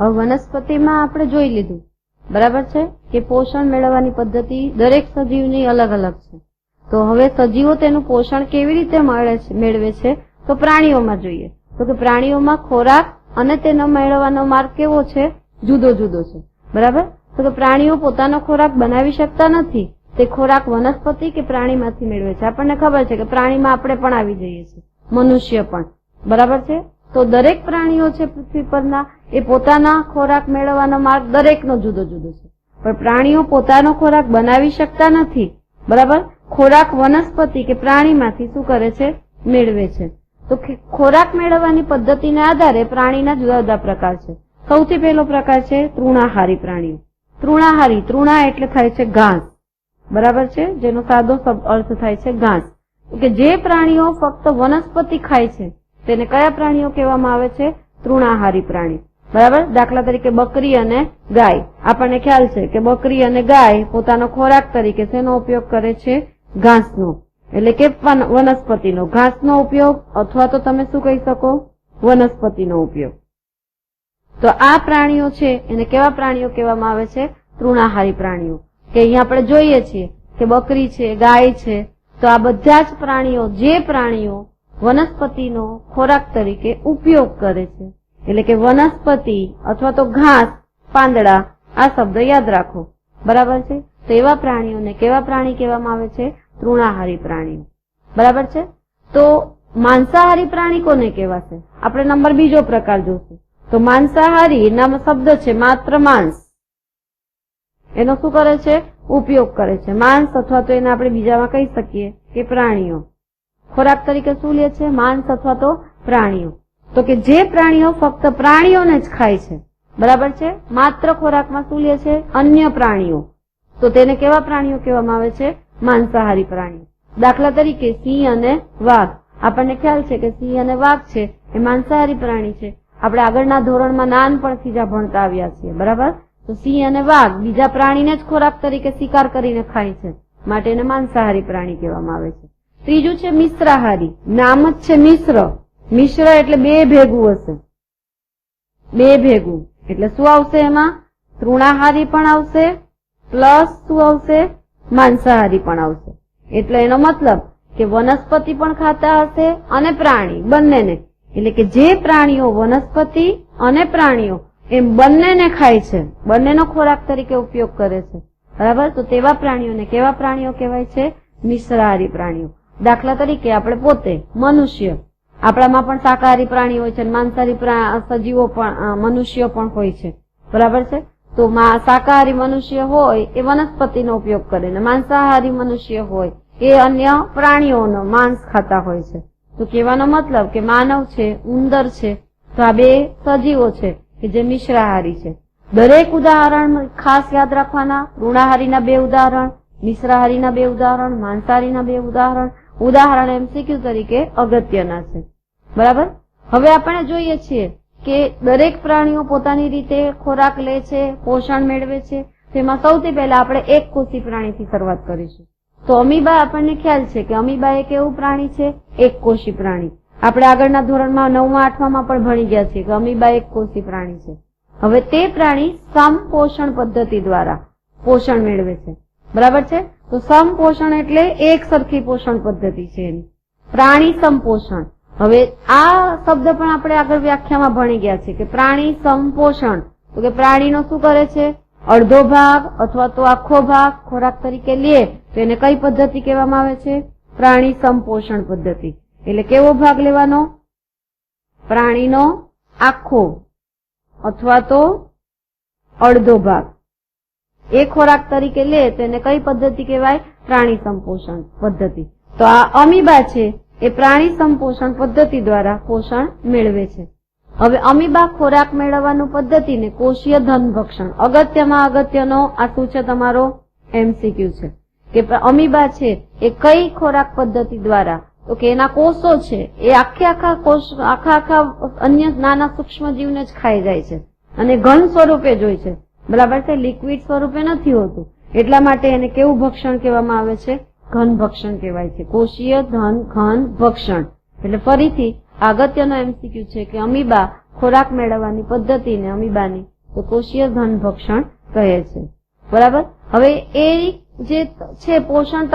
હવે વનસ્પતિમાં આપણે જોઈ લીધું, બરાબર છે, કે પોષણ મેળવવાની પદ્ધતિ દરેક સજીવની અલગ અલગ છે. તો હવે સજીવો તેનું પોષણ કેવી રીતે મેળવે છે તો પ્રાણીઓમાં જોઈએ. તો કે પ્રાણીઓમાં ખોરાક અને તેનો મેળવવાનો માર્ગ કેવો છે, જુદો જુદો છે. બરાબર. તો કે પ્રાણીઓ પોતાનો ખોરાક બનાવી શકતા નથી. તે ખોરાક વનસ્પતિ કે પ્રાણીમાંથી મેળવે છે. આપણને ખબર છે કે પ્રાણીમાં આપણે પણ આવી જઈએ છીએ, મનુષ્ય પણ. બરાબર છે. તો દરેક પ્રાણીઓ છે પૃથ્વી પરના, એ પોતાના ખોરાક મેળવવાનો માર્ગ દરેકનો જુદો જુદો છે. પણ પ્રાણીઓ પોતાનો ખોરાક બનાવી શકતા નથી. બરાબર. ખોરાક વનસ્પતિ કે પ્રાણીમાંથી શું કરે છે, મેળવે છે. તો ખોરાક મેળવવાની પદ્ધતિના આધારે પ્રાણીના જુદા જુદા પ્રકાર છે. સૌથી પહેલો પ્રકાર છે તૃણાહારી પ્રાણીઓ. તૃણાહારી, તૃણા એટલે થાય છે ઘાસ. બરાબર છે, જેનો સાદો અર્થ થાય છે ઘાસ. કે જે પ્રાણીઓ ફક્ત વનસ્પતિ ખાય છે તેને કયા પ્રાણીઓ કહેવામાં આવે છે, તૃણાહારી પ્રાણી. બરાબર. દાખલા તરીકે બકરી અને ગાય. આપણને ખ્યાલ છે કે બકરી અને ગાય પોતાનો ખોરાક તરીકે શેનો ઉપયોગ કરે છે, ઘાસનો, એટલે કે વનસ્પતિનો. ઘાસનો ઉપયોગ, અથવા તો તમે શું કહી શકો, વનસ્પતિનો ઉપયોગ. તો આ પ્રાણીઓ છે એને કેવા પ્રાણીઓ કહેવામાં આવે છે, તૃણાહારી પ્રાણીઓ. કે અહીંયા આપણે જોઈએ છીએ કે બકરી છે, ગાય છે, તો આ બધા જ પ્રાણીઓ, જે પ્રાણીઓ વનસ્પતિનો ખોરાક તરીકે ઉપયોગ કરે છે, એટલે કે વનસ્પતિ અથવા તો ઘાસ, પાંદડા, આ શબ્દ યાદ રાખો. બરાબર છે. તો એવા પ્રાણીઓને કેવા પ્રાણી કહેવામાં આવે છે, તૃણાહારી પ્રાણીઓ. બરાબર છે. તો માંસાહારી પ્રાણી કોને કહેવાશે, આપણે નંબર બીજો પ્રકાર જોશું. તો માંસાહારી નામ શબ્દ છે માત્ર માંસ, એનો શું કરે છે, ઉપયોગ કરે છે. માંસ, અથવા તો એને આપણે બીજામાં કહી શકીએ કે પ્રાણીઓ. ખોરાક તરીકે શું લે છે, માંસ અથવા તો પ્રાણીઓ. તો કે જે પ્રાણીઓ ફક્ત પ્રાણીઓને જ ખાય છે. બરાબર છે. માત્ર ખોરાકમાં શું લે છે, અન્ય પ્રાણીઓ. તો તેને કેવા પ્રાણીઓ કહેવામાં આવે છે, માંસાહારી પ્રાણીઓ. દાખલા તરીકે સિંહ અને વાઘ. આપણને ખ્યાલ છે કે સિંહ અને વાઘ છે એ માંસાહારી પ્રાણી છે. આપણે આગળના ધોરણમાં નાનપણથી જ ભણતા આવ્યા છીએ. બરાબર. તો સિંહ અને વાઘ બીજા પ્રાણીને જ ખોરાક તરીકે શિકાર કરીને ખાય છે, માટે એને માંસાહારી પ્રાણી કહેવામાં આવે છે. ત્રીજું છે મિશ્રાહારી. નામ જ છે મિશ્ર. મિશ્ર એટલે બે ભેગું હશે. બે ભેગું એટલે શું આવશે, એમાં તૃણાહારી પણ આવશે, પ્લસ શું આવશે, માંસાહારી પણ આવશે. એટલે એનો મતલબ કે વનસ્પતિ પણ ખાતા હશે અને પ્રાણી, બંનેને. એટલે કે જે પ્રાણીઓ વનસ્પતિ અને પ્રાણીઓ એમ બંનેને ખાય છે, બંનેનો ખોરાક તરીકે ઉપયોગ કરે છે. બરાબર. તો તેવા પ્રાણીઓને કેવા પ્રાણીઓ કહેવાય છે, મિશ્રાહારી પ્રાણીઓ. દાખલા તરીકે આપણે પોતે મનુષ્ય, આપણામાં પણ શાકાહારી પ્રાણી હોય છે, માંસાહારી સજીવો પણ, મનુષ્યો પણ હોય છે. બરાબર છે. તો શાકાહારી મનુષ્ય હોય એ વનસ્પતિનો ઉપયોગ કરે, ને માંસાહારી મનુષ્ય હોય એ અન્ય પ્રાણીઓનો માંસ ખાતા હોય છે. તો કહેવાનો મતલબ કે માનવ છે, ઉંદર છે, તો આ બે સજીવો છે કે જે મિશ્રાહારી છે. દરેક ઉદાહરણ ખાસ યાદ રાખવાના. તૃણાહારીના 2 ઉદાહરણ, મિશ્રાહારીના 2 ઉદાહરણ, માંસાહારીના 2 ઉદાહરણ. ઉદાહરણ એમસીક્યુ તરીકે અગત્યના છે. બરાબર. હવે આપણે જોઈએ છીએ કે દરેક પ્રાણીઓ પોતાની રીતે ખોરાક લે છે, પોષણ મેળવે છે. તેમાં સૌથી પહેલા આપણે એક કોષી પ્રાણીથી શરૂઆત કરીશું. તો અમીબા, આપણને ખ્યાલ છે કે અમીબા એક એવું પ્રાણી છે, એક કોષી પ્રાણી. આપણે આગળના ધોરણમાં 9મા 8મામાં પણ ભણી ગયા છીએ કે અમીબા એક કોષી પ્રાણી છે. હવે તે પ્રાણી સમપોષણ પદ્ધતિ દ્વારા પોષણ મેળવે છે. બરાબર છે. તો સમપોષણ એટલે એક સરખી પોષણ પદ્ધતિ છે એની. પ્રાણી સમપોષણ. હવે આ શબ્દ પણ આપણે આગળ વ્યાખ્યામાં ભણી ગયા છે કે પ્રાણી સમપોષણ, તો કે પ્રાણીનો શું કરે છે, અડધો ભાગ અથવા તો આખો ભાગ ખોરાક તરીકે લે, તો એને કઈ પદ્ધતિ કહેવામાં આવે છે, પ્રાણી સમપોષણ પદ્ધતિ. એટલે કેવો ભાગ લેવાનો, પ્રાણીનો આખો અથવા તો અડધો ભાગ એ ખોરાક તરીકે લે, તો એને કઈ પદ્ધતિ કહેવાય, પ્રાણી સંપોષણ પદ્ધતિ. તો આ અમીબા છે એ પ્રાણી સંપોષણ પદ્ધતિ દ્વારા પોષણ મેળવે છે. હવે અમીબા ખોરાક મેળવવાનું પદ્ધતિને કોષીય ધન ભક્ષણ, અગત્યમાં અગત્યનો આ શું છે, તમારો એમસીક્યુ છે કે અમીબા છે એ કઈ ખોરાક પદ્ધતિ દ્વારા, તો કે એના કોષો છે એ આખા કોષ, આખા અન્ય નાના સૂક્ષ્મ જીવને જ ખાઈ જાય છે અને ઘન સ્વરૂપે જ હોય છે. બરાબર છે. લિક્વિડ સ્વરૂપે નથી હોતું. એટલા માટે એને કેવું ભક્ષણ કહેવામાં આવે છે, ઘન ભક્ષણ કહેવાય છે. કોષીય ઘન ભક્ષણ. એટલે ફરીથી અગત્યનો એમસીક્યુ છે કે અમીબા ખોરાક મેળવવાની પદ્ધતિને અમીબાની તો કોષીય ઘન ભક્ષણ કહે છે. બરાબર. હવે એ જે છે પોષણ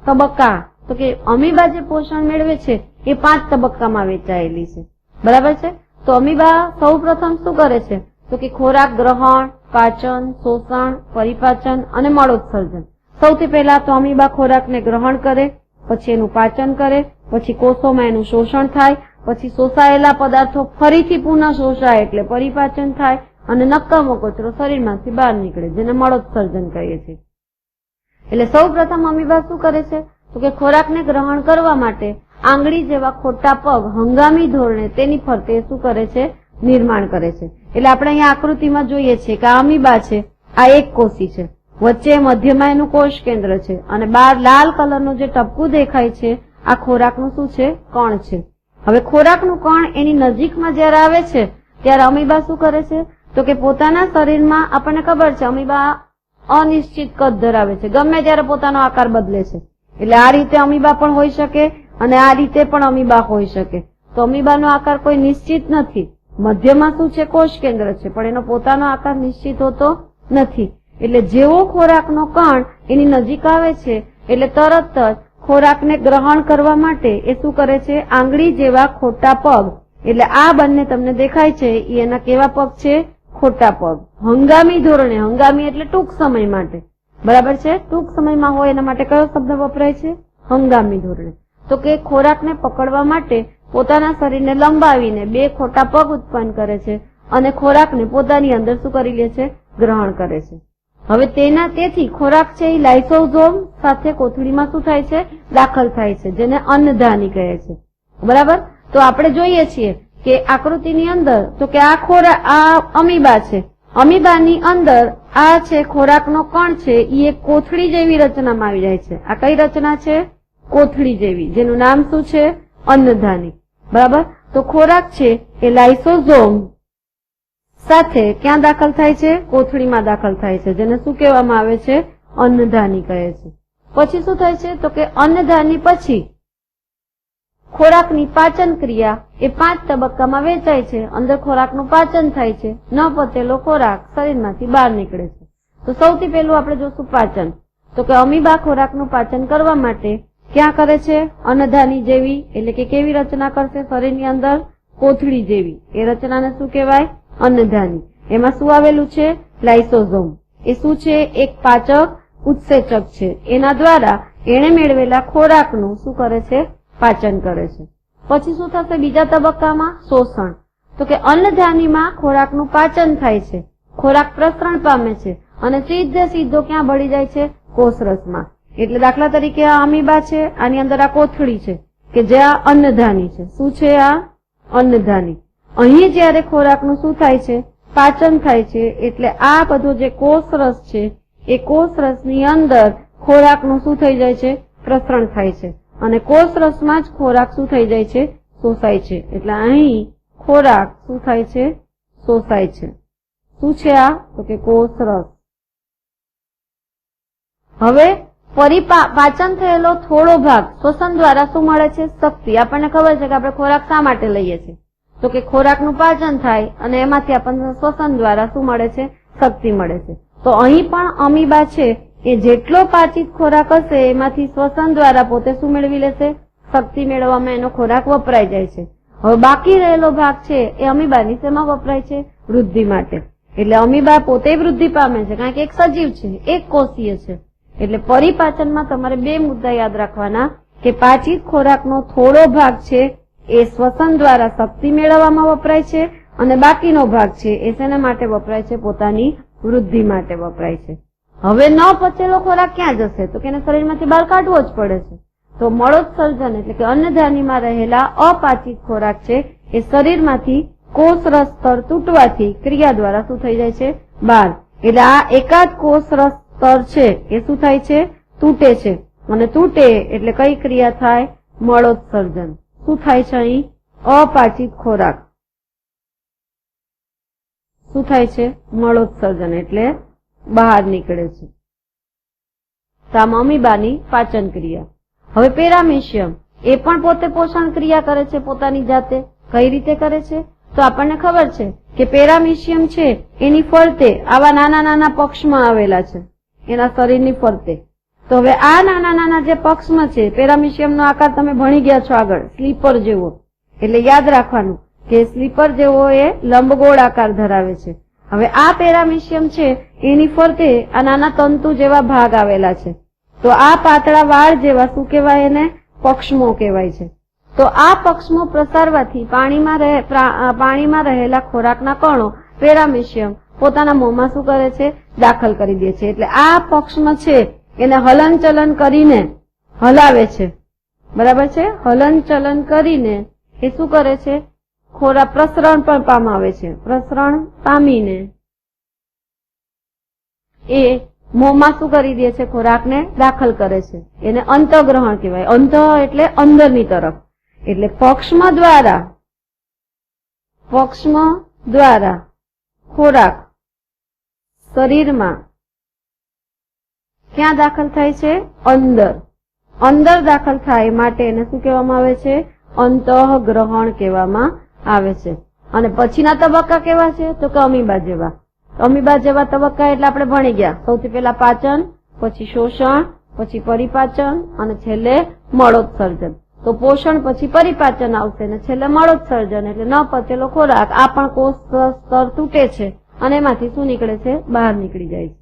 તબક્કા, તો કે અમીબા જે પોષણ મેળવે છે એ 5 તબક્કામાં વહેંચાયેલી છે. બરાબર છે. તો અમીબા સૌ પ્રથમ શું કરે છે તો કે ખોરાક ગ્રહણ, પાચન, શોષણ, પરિપાચન અને મળોત્સર્જન. સૌથી પહેલા તો અમીબા ખોરાકને ગ્રહણ કરે, પછી એનું પાચન કરે, પછી કોષોમાં એનું શોષણ થાય, પછી શોષાયેલા પદાર્થો ફરીથી પુનઃ શોષાય એટલે પરિપાચન થાય અને નકામો કચરો શરીરમાંથી બહાર નીકળે જેને મળોત્સર્જન કહીએ છીએ. એટલે સૌ પ્રથમ અમીબા શું કરે છે તો કે ખોરાકને ગ્રહણ કરવા માટે આંગળી જેવા ખોટા પગ હંગામી ધોરણે તેની ફરતે શું કરે છે નિર્માણ કરે છે. એટલે આપણે અહીંયા આકૃતિમાં જોઈએ છીએ કે આ અમીબા છે, આ એક કોષી છે, વચ્ચે મધ્યમાં એનું કોષ કેન્દ્ર છે અને બહાર લાલ કલરનું જે ટપકું દેખાય છે આ ખોરાકનું શું છે કણ છે. હવે ખોરાકનું કણ એની નજીકમાં જયારે આવે છે ત્યારે અમીબા શું કરે છે તો કે પોતાના શરીરમાં આપણને ખબર છે અમીબા અનિશ્ચિત કદ ધરાવે છે, ગમે ત્યારે પોતાનો આકાર બદલે છે. એટલે આ રીતે અમીબા પણ હોઈ શકે અને આ રીતે પણ અમીબા હોઈ શકે. તો અમીબાનો આકાર કોઈ નિશ્ચિત નથી. મધ્યમાં શું છે કોષ કેન્દ્ર છે પણ એનો પોતાનો આકાર નિશ્ચિત હોતો નથી. એટલે જેવો ખોરાકનો કણ એની નજીક આવે છે એટલે તરત જ ખોરાકને ગ્રહણ કરવા માટે એ શું કરે છે આંગળી જેવા ખોટા પગ, એટલે આ બંને તમને દેખાય છે એ એના કેવા પગ છે ખોટા પગ, હંગામી ધોરણે, હંગામી એટલે ટૂંક સમય માટે. બરાબર છે. ટૂંક સમયમાં હોય એના માટે કયો શબ્દ વપરાય છે હંગામી ધોરણે. તો કે ખોરાકને પકડવા માટે પોતાના શરીરને લંબાવીને 2 ખોટા પગ ઉત્પન્ન કરે છે અને ખોરાકને પોતાની અંદર શું કરી લે છે ગ્રહણ કરે છે. હવે તેથી ખોરાક છે એ લાઇસોઝોમ સાથે કોથળીમાં શું થાય છે દાખલ થાય છે જેને અન્નધાની કહે છે. બરાબર. તો આપણે જોઈએ છીએ કે આકૃતિની અંદર તો કે આ અમીબા છે, અમીબાની અંદર આ છે ખોરાકનો કણ છે એ એક કોથળી જેવી રચનામાં આવી જાય છે. આ કઈ રચના છે કોથળી જેવી, જેનું નામ શું છે અન્નધાની. બરાબર. તો ખોરાક છે એ લાઇસોઝોમ સાથે ક્યાં દાખલ થાય છે કોથળીમાં દાખલ થાય છે જેને શું કહેવામાં આવે છે અન્નધાની કહે છે. પછી શું થાય છે તો કે અન્નધાની પછી ખોરાકની પાચન ક્રિયા એ 5 તબક્કામાં વહેંચાય છે. અંદર ખોરાકનું પાચન થાય છે, ન પચેલો ખોરાક શરીરમાંથી બહાર નીકળે છે. તો સૌથી પહેલું આપણે જોશું પાચન. તો કે અમીબા ખોરાકનું પાચન કરવા માટે ક્યાં કરે છે અન્નધાની જેવી, એટલે કે કેવી રચના કરશે શરીરની અંદર કોથળી જેવી, એ રચનાને શું કહેવાય અન્નધાની. એમાં શું આવેલું છે લાઇસોઝોમ. એ શું છે એક પાચક ઉત્સેચક છે, એના દ્વારા એને મેળવેલા ખોરાકનું શું કરે છે પાચન કરે છે. પછી શું થશે બીજા તબક્કામાં શોષણ. તો કે અન્નધાનીમાં ખોરાકનું પાચન થાય છે, ખોરાક પ્રસરણ પામે છે અને સીધો ક્યાં ભળી જાય છે કોષરસમાં. એટલે દાખલા તરીકે આ અમીબા છે, આની અંદર આ કોથળી છે કે જે આ અન્નધાની છે. શું છે આ અન્નધાની. અહીં જયારે ખોરાકનું શું થાય છે પાચન થાય છે એટલે આ બધો જે કોષરસ છે એ કોષરસની અંદર ખોરાકનું શું થઈ જાય છે પ્રસરણ થાય છે અને કોષરસમાં જ ખોરાક શું થઈ જાય છે શોષાય છે. એટલે અહીં ખોરાક શું થાય છે શોષાય છે. શું છે આ તો કે કોષરસ. હવે પાચન થયેલો થોડો ભાગ શ્વસન દ્વારા શું મળે છે શક્તિ. આપણને ખબર છે કે આપણે ખોરાક શા માટે લઈએ છીએ તો કે ખોરાકનું પાચન થાય અને એમાંથી આપણને શ્વસન દ્વારા શું મળે છે શક્તિ મળે છે. તો અહીં પણ અમીબા છે એ જેટલો પાચિત ખોરાક હશે એમાંથી શ્વસન દ્વારા પોતે શું મેળવી લેશે શક્તિ મેળવવામાં એનો ખોરાક વપરાઈ જાય છે. હવે બાકી રહેલો ભાગ છે એ અમીબાની શેમાં વપરાય છે વૃદ્ધિ માટે. એટલે અમીબા પોતે વૃદ્ધિ પામે છે કારણ કે એક સજીવ છે, એક કોષીય છે. એટલે પરિપાચનમાં તમારે 2 મુદ્દા યાદ રાખવાના કે પાચિત ખોરાકનો થોડો ભાગ છે એ શ્વસન દ્વારા શક્તિ મેળવવામાં વપરાય છે અને બાકીનો ભાગ છે એ શેના માટે વપરાય છે પોતાની વૃદ્ધિ માટે વપરાય છે. હવે ન પચેલો ખોરાક ક્યાં જશે તો કે એને શરીરમાંથી બહાર કાઢવો જ પડે છે. તો મળોત્સર્જન એટલે કે અન્નધાનીમાં રહેલા અપાચિત ખોરાક છે એ શરીરમાંથી કોષરસ સ્તર તૂટવાથી ક્રિયા દ્વારા શું થઈ જાય છે બહાર. એટલે આ એકાદ કોષરસ સ્તર છે એ શું થાય છે તૂટે છે અને તૂટે એટલે કઈ ક્રિયા થાય મળોત્સર્જન. શું થાય છે અહીં અપાચિત ખોરાક શું થાય છે મળોત્સર્જન એટલે બહાર નીકળે છે. આમ અમીબાની પાચન ક્રિયા. હવે પેરામીશિયમ એ પણ પોતે પોષણ ક્રિયા કરે છે પોતાની જાતે. કઈ રીતે કરે છે તો આપણને ખબર છે કે પેરામિશિયમ છે એની ફરતે આવા નાના નાના પક્ષમાં આવેલા છે, એના શરીરની ફરતે. તો હવે આ નાના નાના જે પક્ષમાં છે, પેરામિશિયમનો આકાર તમે ભણી ગયા છો આગળ, સ્લીપર જેવો. એટલે યાદ રાખવાનું કે સ્લીપર જેવો એ લંબગોળ આકાર ધરાવે છે. હવે આ પેરામિશિયમ છે એની ફરતે આ નાના તંતુ જેવા ભાગ આવેલા છે. તો આ પાતળા વાળ જેવા શું કહેવાય? એને પક્ષમો કહેવાય છે. તો આ પક્ષમો પ્રસારવાથી પાણીમાં રહેલા ખોરાકના કણો પેરામિશિયમ પોતાના મોંમાં શું કરે છે? દાખલ કરી દે છે. એટલે આ પક્ષમાં છે એને હલનચલન કરીને હલાવે છે. બરાબર છે? હલનચલન કરીને એ શું કરે છે? ખોરાક પ્રસરણ પણ પામાવે છે. પ્રસરણ પામીને એ મોંમાં શું કરી દે છે? ખોરાકને દાખલ કરે છે. એને અંતઃગ્રહણ કહેવાય. અંત એટલે અંદરની તરફ. એટલે પક્ષમ દ્વારા ખોરાક શરીરમાં ક્યાં દાખલ થાય છે? અંદર દાખલ થાય માટે એને શું કહેવામાં આવે છે? અંતઃગ્રહણ કહેવામાં આવે છે. અને પછીના તબક્કા કેવા છે? તો કે અમીબા જેવા. અમીબા જેવા તબક્કા એટલે આપણે ભણી ગયા. સૌથી પહેલા પાચન, પછી શોષણ, પછી પરિપાચન અને છેલ્લે મળોત્સર્જન. તો પોષણ પછી પરિપાચન આવશે અને છેલ્લે મળોત્સર્જન એટલે ન પચેલો ખોરાક આ પણ કોષ સ્તર તૂટે છે અને એમાંથી શું નીકળે છે? બહાર નીકળી જાય છે.